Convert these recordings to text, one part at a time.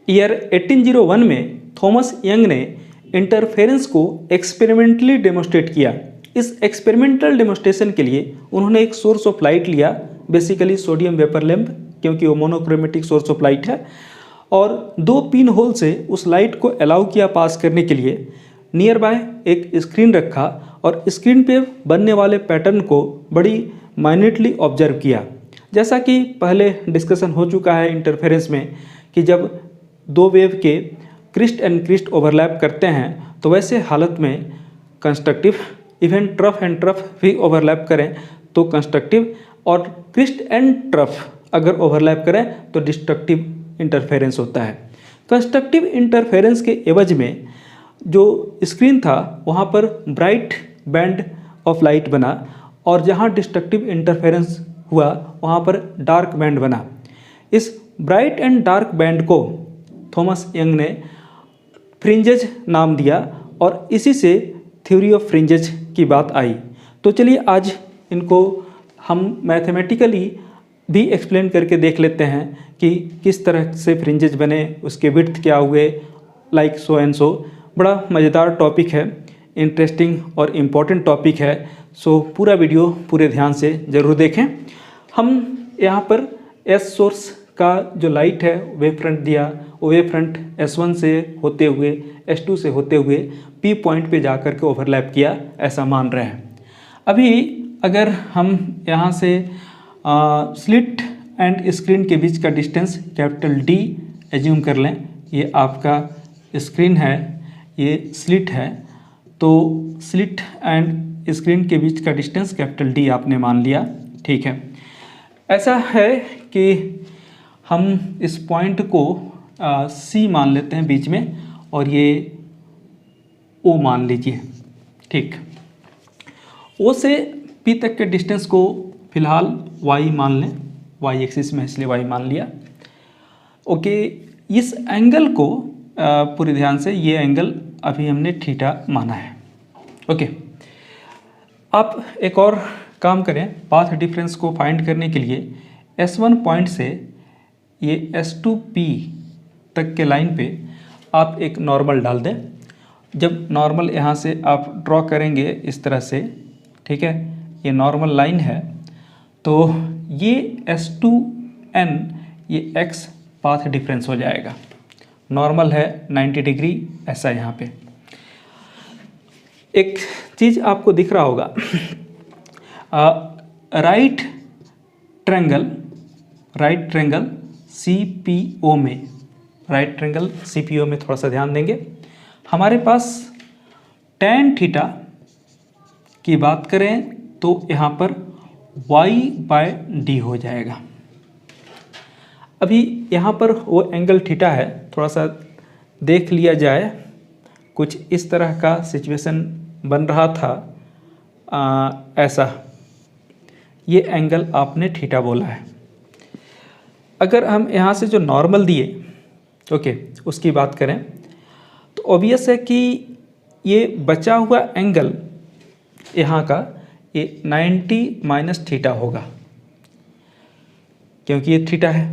Year 1801 में Thomas young ने interference को एक्सपेरिमेंटली डेमोस्ट्रेट किया। इस एक्सपेरिमेंटल डेमोस्ट्रेशन के लिए उन्होंने एक सोर्स ऑफ लाइट लिया, बेसिकली सोडियम वेपर लैंप, क्योंकि वो मोनोक्रोमेटिक सोर्स ऑफ लाइट है, और 2 पिन होल से उस लाइट को अलाउ किया पास करने के लिए। नियर बाय एक स्क्रीन रखा और स्क्रीन पे बनने वाले पैटर्न को बड़ी माइन्यूटली ऑब्जर्व किया। जैसा कि पहले डिस्कशन हो चुका है इंटरफेरेंस में कि जब 2 वेव के क्रिस्ट एंड क्रिस्ट ओवरलैप करते हैं तो वैसे हालत में constructive, even trough and trough भी ओवरलैप करें तो कंस्ट्रक्टिव, और क्रिस्ट एंड ट्रफ अगर ओवरलैप करें तो डिस्ट्रक्टिव इंटरफेरेंस होता है। कंस्ट्रक्टिव इंटरफेरेंस के एवज में जो स्क्रीन था वहाँ पर ब्राइट बैंड ऑफ लाइट बना, और जहाँ डिस्ट्रक्टिव इंटरफेरेंस हुआ वहाँ पर डार्क बैंड बना। इस ब्राइट एंड डार्क बैंड को थॉमस यंग ने फ्रिंजेज नाम दिया, और इसी से थ्योरी ऑफ फ्रिंजेज की बात आई। तो चलिए आज इनको हम मैथमेटिकली भी एक्सप्लेन करके देख लेते हैं कि किस तरह से फ्रिंजेज बने, उसके विड्थ क्या हुए, लाइक सो एंड सो। बड़ा मज़ेदार टॉपिक है, इंटरेस्टिंग और इम्पॉर्टेंट टॉपिक है, सो पूरा वीडियो पूरे ध्यान से ज़रूर देखें। हम यहाँ पर एस सोर्स का जो लाइट है वेव फ्रंट दिया, वो वेव फ्रंट S1 से होते हुए S2 से होते हुए P पॉइंट पे जा कर के ओवरलैप किया, ऐसा मान रहे हैं। अभी अगर हम यहाँ से स्लिट एंड स्क्रीन के बीच का डिस्टेंस कैपिटल D एज्यूम कर लें, ये आपका स्क्रीन है, ये स्लिट है, तो स्लिट एंड स्क्रीन के बीच का डिस्टेंस कैपिटल D आपने मान लिया, ठीक है। ऐसा है कि हम इस पॉइंट को C मान लेते हैं बीच में, और ये O मान लीजिए, ठीक। O से P तक के डिस्टेंस को फिलहाल Y मान लें, Y एक्सिस में इसलिए Y मान लिया, ओके। इस एंगल को पूरे ध्यान से, ये एंगल अभी हमने थीटा माना है, ओके। आप एक और काम करें, पाथ डिफरेंस को फाइंड करने के लिए S1 पॉइंट से ये S2P तक के लाइन पे आप एक नॉर्मल डाल दें। जब नॉर्मल यहाँ से आप ड्रॉ करेंगे इस तरह से, ठीक है, ये नॉर्मल लाइन है, तो ये S2N ये X पाथ डिफरेंस हो जाएगा। नॉर्मल है 90 डिग्री, ऐसा यहाँ पे एक चीज़ आपको दिख रहा होगा, राइट ट्रेंगल CPO में, राइट ट्रेंगल CPO में थोड़ा सा ध्यान देंगे। हमारे पास tan थीटा की बात करें तो यहाँ पर Y/D हो जाएगा। अभी यहाँ पर वो एंगल थीटा है, थोड़ा सा देख लिया जाए, कुछ इस तरह का सिचुएशन बन रहा था, ऐसा, ये एंगल आपने थीटा बोला है। अगर हम यहाँ से जो नॉर्मल दिए, ओके, उसकी बात करें तो ऑब्वियस है कि ये बचा हुआ एंगल यहाँ का ये 90 माइनस थीटा होगा, क्योंकि ये थीटा है,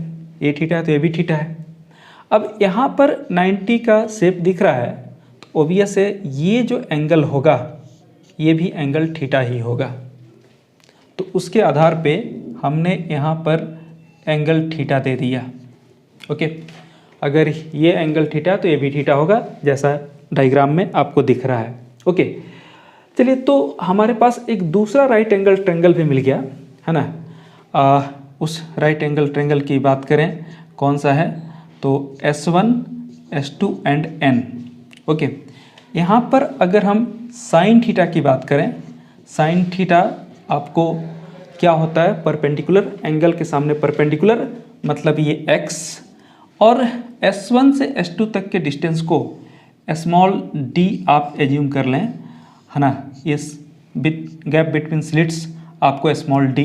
ये थीटा है तो ये भी थीटा है। अब यहाँ पर 90 का शेप दिख रहा है, तो ऑब्वियस है ये जो एंगल होगा ये भी एंगल थीटा ही होगा। तो उसके आधार पे हमने यहाँ पर एंगल थीटा दे दिया, ओके। अगर ये एंगल थीटा तो ये भी थीटा होगा, जैसा डायग्राम में आपको दिख रहा है, ओके। चलिए, तो हमारे पास एक दूसरा राइट एंगल ट्रायंगल भी मिल गया है ना। उस राइट एंगल ट्रायंगल की बात करें, कौन सा है, तो S1, S2 and N, okay. यहाँ पर अगर हम साइन थीटा की बात करें, साइन थीटा आपको क्या होता है, परपेंडिकुलर, एंगल के सामने परपेंडिकुलर, मतलब ये x, और S1 से S2 तक के डिस्टेंस को स्मॉल d आप एज्यूम कर लें, है ना। इस गैप बिटवीन स्लिट्स आपको स्मॉल d,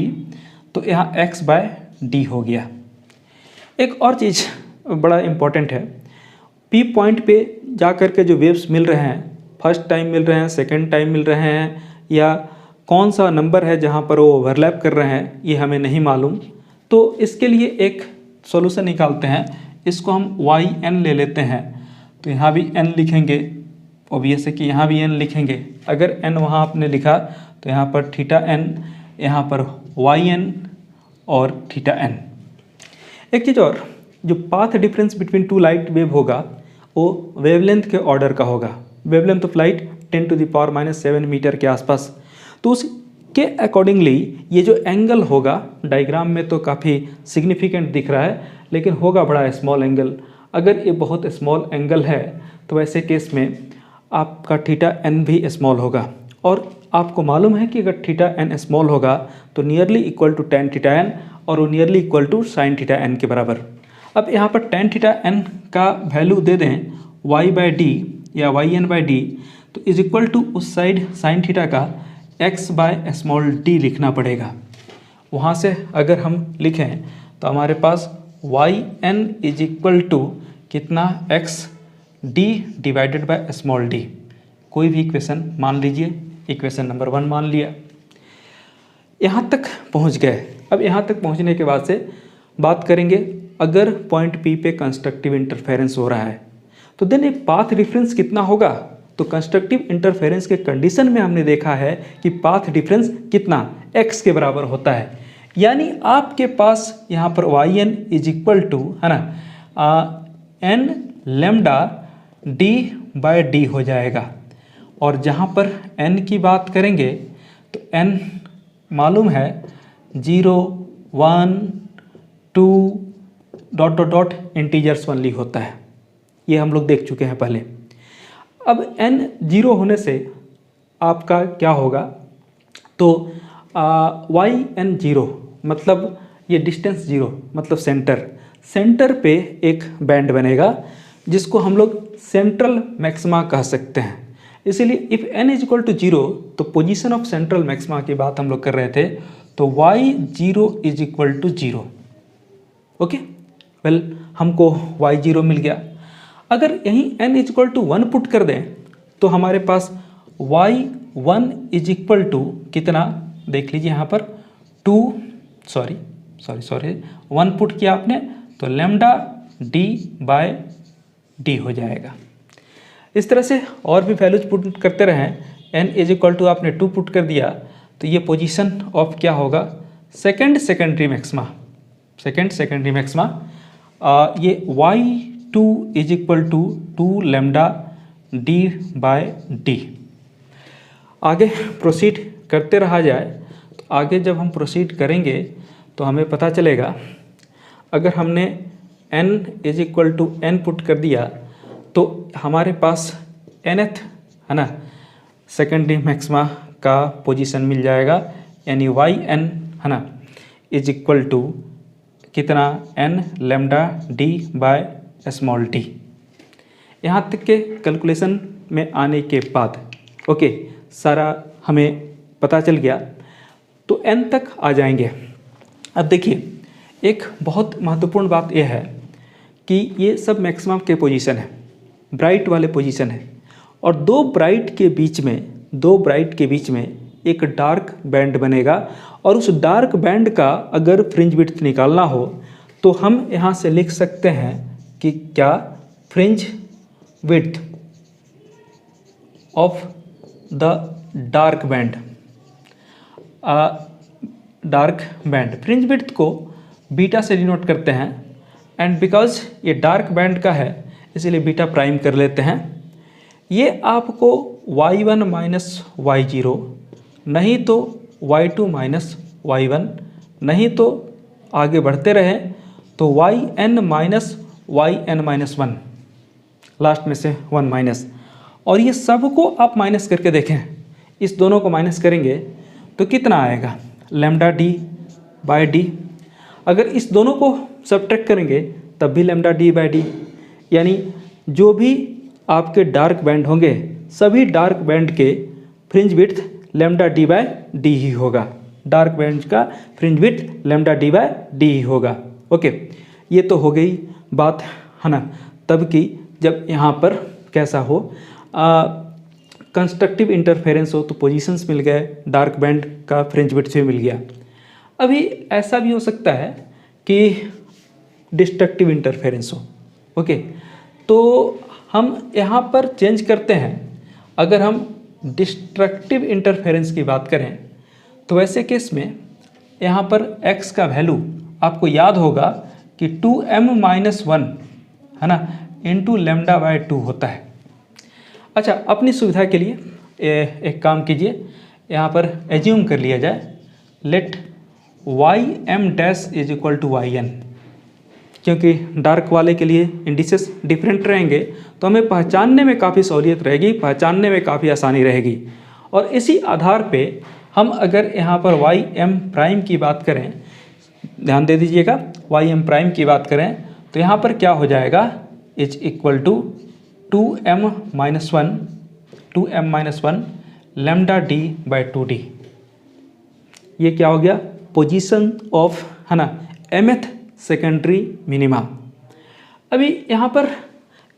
तो यहाँ x/d हो गया। एक और चीज़ बड़ा इम्पॉर्टेंट है, P पॉइंट पे जा कर के जो वेव्स मिल रहे हैं, फर्स्ट टाइम मिल रहे हैं, सेकंड टाइम मिल रहे हैं, या कौन सा नंबर है जहाँ पर वो ओवरलैप कर रहे हैं, ये हमें नहीं मालूम। तो इसके लिए एक सॉल्यूशन निकालते हैं, इसको हम वाई एन ले लेते हैं, तो यहाँ भी एन लिखेंगे, ऑब्वियस है कि यहाँ भी एन लिखेंगे। अगर एन वहाँ आपने लिखा तो यहाँ पर थीटा एन, यहाँ पर वाई एन और थीटा एन। एक चीज़ और, जो path difference between two light wave होगा वो वेवलेंथ के ऑर्डर का होगा। वेवलेंथ ऑफ लाइट 10⁻⁻7 मीटर के आसपास। तो उसके अकॉर्डिंगली ये जो एंगल होगा, डायग्राम में तो काफ़ी सिग्निफिकेंट दिख रहा है लेकिन होगा बड़ा स्मॉल एंगल। अगर ये बहुत स्मॉल एंगल है तो वैसे केस में आपका थीटा एन भी स्मॉल होगा। और आपको मालूम है कि अगर थीटा एन स्मॉल होगा तो nearly equal to tan theta N, और वो nearly equal to sin theta N के बराबर। अब यहाँ पर tan थीटा एन का वैल्यू दे दें y/d या yn/d, तो इज इक्वल टू उस साइड sin थीटा का x/d लिखना पड़ेगा। वहाँ से अगर हम लिखें तो हमारे पास yn इज इक्वल टू कितना, xd डिवाइडेड बाय d। कोई भी इक्वेशन मान लीजिए, इक्वेशन नंबर 1 मान लिया। यहाँ तक पहुँच गए। अब यहाँ तक पहुँचने के बाद से बात करेंगे, अगर पॉइंट P पे कंस्ट्रक्टिव इंटरफेरेंस हो रहा है तो देन ये पाथ डिफरेंस कितना होगा। तो कंस्ट्रक्टिव इंटरफेरेंस के कंडीशन में हमने देखा है कि पाथ डिफरेंस कितना, x के बराबर होता है। यानी आपके पास यहाँ पर yn इज इक्वल टू, है ना, n लेमडा d/d हो जाएगा। और जहाँ पर n की बात करेंगे तो n मालूम है 0, 1, 2 dot dot dot integers only होता है, ये हम लोग देख चुके हैं पहले। अब n 0 होने से आपका क्या होगा, तो yn 0 मतलब ये डिस्टेंस 0 मतलब सेंटर पे एक बैंड बनेगा जिसको हम लोग सेंट्रल मैक्सिमा कह सकते हैं। इसीलिए if n is equal to 0 तो पोजीशन ऑफ सेंट्रल मैक्सिमा की बात हम लोग कर रहे थे, तो y0 is equal to 0। Okay, well हमको y0 मिल गया। अगर यहीं n is equal to 1 put कर दें तो हमारे पास y1 इज इक्वल टू कितना, देख लीजिए यहाँ पर 1 पुट किया आपने तो लेमडा d/d हो जाएगा। इस तरह से और भी वैल्यूज पुट करते रहें। n इज इक्वल टू आपने 2 पुट कर दिया तो ये पोजीशन ऑफ क्या होगा, सेकेंडरी मैक्सिमा। ये y2 is equal to 2 lambda d/d। आगे प्रोसीड करते रहा जाए तो आगे जब हम प्रोसीड करेंगे तो हमें पता चलेगा, अगर हमने n is equal to n put कर दिया तो हमारे पास nth, है ना, सेकेंडरी मैक्सिमा का पोजीशन मिल जाएगा। यानी yn, है ना, इज इक्वल टू कितना, n लेमडा d/d। यहाँ तक के कैलकुलेशन में आने के बाद ओके सारा हमें पता चल गया, तो n तक आ जाएंगे। अब देखिए, एक बहुत महत्वपूर्ण बात यह है कि ये सब मैक्सिमम के पोजीशन है, ब्राइट वाले पोजीशन है, और दो ब्राइट के बीच में एक डार्क बैंड बनेगा। और उस डार्क बैंड का अगर फ्रिंज विड्थ निकालना हो तो हम यहाँ से लिख सकते हैं कि क्या, fringe width of the dark band, fringe width को बीटा से डिनोट करते हैं। एंड बिकॉज ये डार्क बैंड का है इसलिए बीटा प्राइम कर लेते हैं। ये आपको y1 माइनस y0, नहीं तो y2 माइनस y1, नहीं तो आगे बढ़ते रहें तो yn minus yn minus 1, last में से 1 माइनस। और ये सब को आप माइनस करके देखें, इस दोनों को माइनस करेंगे तो कितना आएगा, लेमडा d/d। अगर इस दोनों को सब्ट्रैक्ट करेंगे तब भी लेमडा d/d। यानी जो भी आपके डार्क बैंड होंगे सभी डार्क बैंड के फ्रिंज विड्थ लेमडा d/d ही होगा। डार्क बैंड का फ्रिंज विड्थ लेमडा d/d ही होगा। ओके, ये तो हो गई बात, है ना, तब की जब यहाँ पर कैसा हो, कंस्ट्रक्टिव इंटरफेरेंस हो तो पोजीशंस मिल गए, डार्क बैंड का फ्रिंज विड्थ भी मिल गया। अभी ऐसा भी हो सकता है कि डिस्ट्रक्टिव इंटरफेरेंस हो, ओके, तो हम यहाँ पर चेंज करते हैं। अगर हम डिस्ट्रक्टिव इंटरफेरेंस की बात करें तो वैसे केस में यहाँ पर x का वैल्यू आपको याद होगा कि 2m-1 है ना इंटू लेमडा बाय 2 होता है। अच्छा, अपनी सुविधा के लिए एक काम कीजिए, यहाँ पर एज्यूम कर लिया जाए let ym dash is equal to yn, क्योंकि डार्क वाले के लिए इंडिसेस डिफरेंट रहेंगे तो हमें पहचानने में काफ़ी सहूलियत रहेगी, पहचानने में काफ़ी आसानी रहेगी। और इसी आधार पे हम अगर यहाँ पर ym प्राइम की बात करें, ध्यान दे दीजिएगा, ym प्राइम की बात करें तो यहाँ पर क्या हो जाएगा, is equal to 2m-1 lambda d by 2d। ये क्या हो गया, पोजीशन ऑफ है ना mth सेकेंडरी मिनिमा। अभी यहाँ पर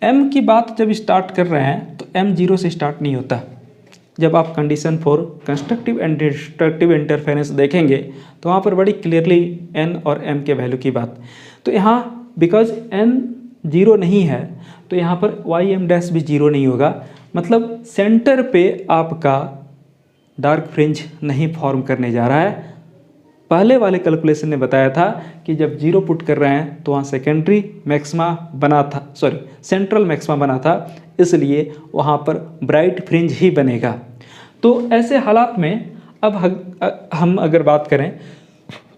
m की बात जब स्टार्ट कर रहे हैं तो m 0 से स्टार्ट नहीं होता। जब आप condition for constructive and destructive interference देखेंगे तो वहाँ पर बड़ी क्लियरली n और m के वैल्यू की बात, तो यहाँ बिकॉज n 0 नहीं है तो यहाँ पर ym डैश भी 0 नहीं होगा, मतलब सेंटर पे आपका डार्क फ्रिंज नहीं फॉर्म करने जा रहा है। पहले वाले कैलकुलेशन ने बताया था कि जब 0 पुट कर रहे हैं तो वहाँ सेकेंडरी मैक्सिमा बना था, सॉरी सेंट्रल मैक्सिमा बना था, इसलिए वहाँ पर ब्राइट फ्रिंज ही बनेगा। तो ऐसे हालात में अब हम अगर बात करें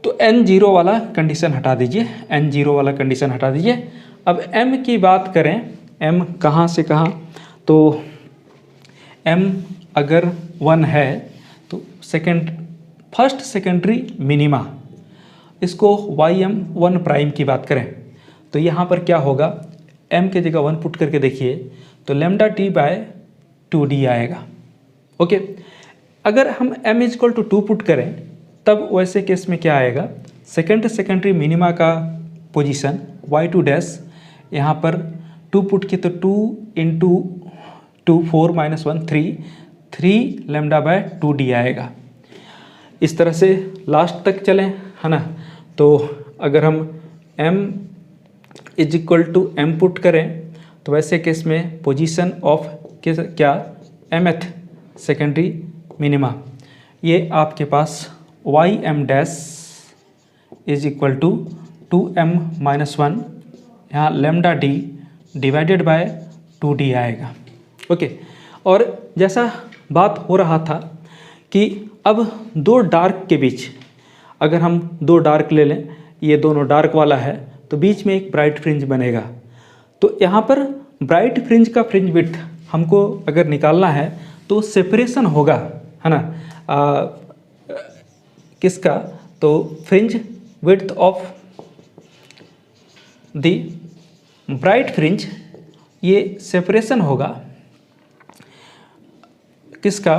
तो n0 वाला कंडीशन हटा दीजिए, n0 वाला कंडीशन हटा दीजिए। अब m की बात करें, m कहाँ से कहाँ, तो m अगर 1 है तो फर्स्ट सेकेंडरी मिनिमा, इसको ym1 प्राइम की बात करें तो यहाँ पर क्या होगा, m के जगह 1 पुट करके देखिए तो लेमडा टी बाय 2d आएगा। ओके, अगर हम m is equal to 2 put करें तब वैसे केस में क्या आएगा, सेकेंडरी मिनिमा का पोजीशन y2 डैश, यहाँ पर 2 पुट किए तो 2 इंटू 2 4 - 1 3 लेमडा बाय 2d आएगा। इस तरह से लास्ट तक चलें है ना, तो अगर हम m is equal to m put करें तो वैसे केस में पोजीशन ऑफ क्या mth सेकेंडरी मिनिमा, ये आपके पास ym dash is equal to 2m-1 यहाँ lambda D divided bye 2d आएगा। ओके, और जैसा बात हो रहा था कि अब दो डार्क के बीच अगर हम दो डार्क ले लें, ये दोनों डार्क वाला है तो बीच में एक ब्राइट फ्रिंज बनेगा। तो यहाँ पर ब्राइट फ्रिंज का फ्रिंज विड्थ हमको अगर निकालना है तो सेपरेशन होगा है ना, किसका, तो fringe width of the bright fringe, ये सेपरेशन होगा किसका,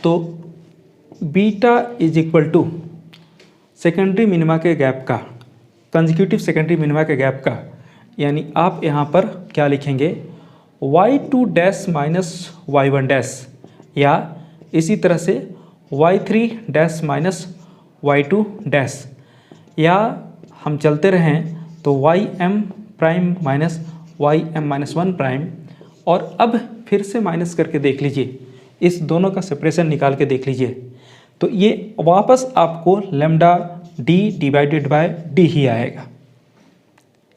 तो beta is equal to secondary minima के गैप का, कंसेक्यूटिव सेकेंडरी मिनिमा के गैप का, यानी आप यहाँ पर क्या लिखेंगे, y2 dash minus y1 dash, या इसी तरह से y3 dash minus y2 dash, या हम चलते रहें तो ym prime minus ym-1 prime, और अब फिर से माइनस करके देख लीजिए, इस दोनों का सेपरेशन निकाल के देख लीजिए तो ये वापस आपको lambda D divided by D ही आएगा।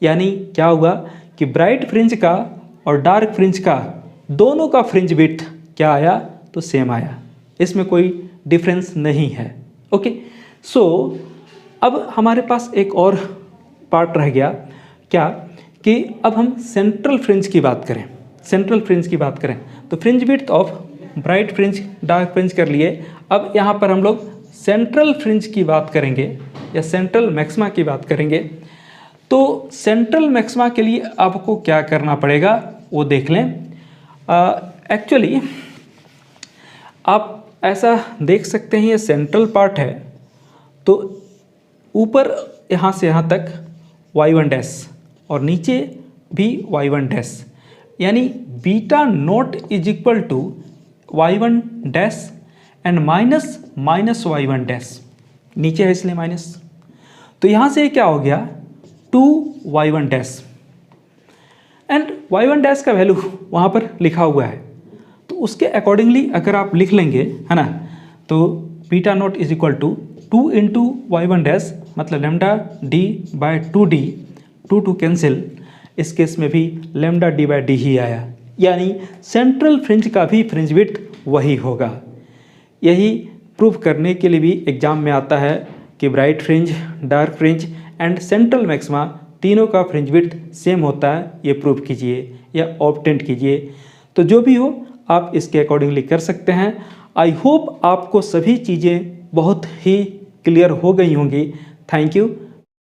यानी क्या हुआ कि ब्राइट फ्रिंज का और डार्क फ्रिंज का दोनों का फ्रिंज विड्थ क्या आया, तो सेम आया, इसमें कोई डिफरेंस नहीं है। ओके, सो अब हमारे पास एक और पार्ट रह गया, क्या कि अब हम सेंट्रल फ्रिंज की बात करें, सेंट्रल फ्रिंज की बात करें तो fringe width of bright fringe dark fringe कर लिए। अब यहाँ पर हम लोग सेंट्रल फ्रिंज की बात करेंगे या सेंट्रल मैक्सिमा की बात करेंगे। तो सेंट्रल मैक्सिमा के लिए आपको क्या करना पड़ेगा वो देख लें। एक्चुअली आप ऐसा देख सकते हैं, ये सेंट्रल पार्ट है तो ऊपर यहाँ से यहाँ तक y1 डैश और नीचे भी y1 डैश, यानी beta naught is equal to y1 dash and minus y1 dash, नीचे है इसलिए माइनस, तो यहाँ से क्या हो गया 2y1 dash, and y1 dash का वैल्यू वहाँ पर लिखा हुआ है, तो उसके अकॉर्डिंगली अगर आप लिख लेंगे, है ना, तो beta not is equal to 2 into y1 dash, मतलब lambda D by 2d, 2 cancel, इस केस में भी लेमडा डी बाय डी ही आया, यानी सेंट्रल फ्रिंज का भी फ्रिंज विड्थ वही होगा। यही प्रूव करने के लिए भी एग्जाम में आता है कि bright fringe, dark fringe and central maxima तीनों का फ्रिंज विड्थ सेम होता है, ये प्रूव कीजिए या ऑब्टेंट कीजिए। तो जो भी हो आप इसके अकॉर्डिंगली कर सकते हैं। आई होप आपको सभी चीज़ें बहुत ही क्लियर हो गई होंगी। Thank you.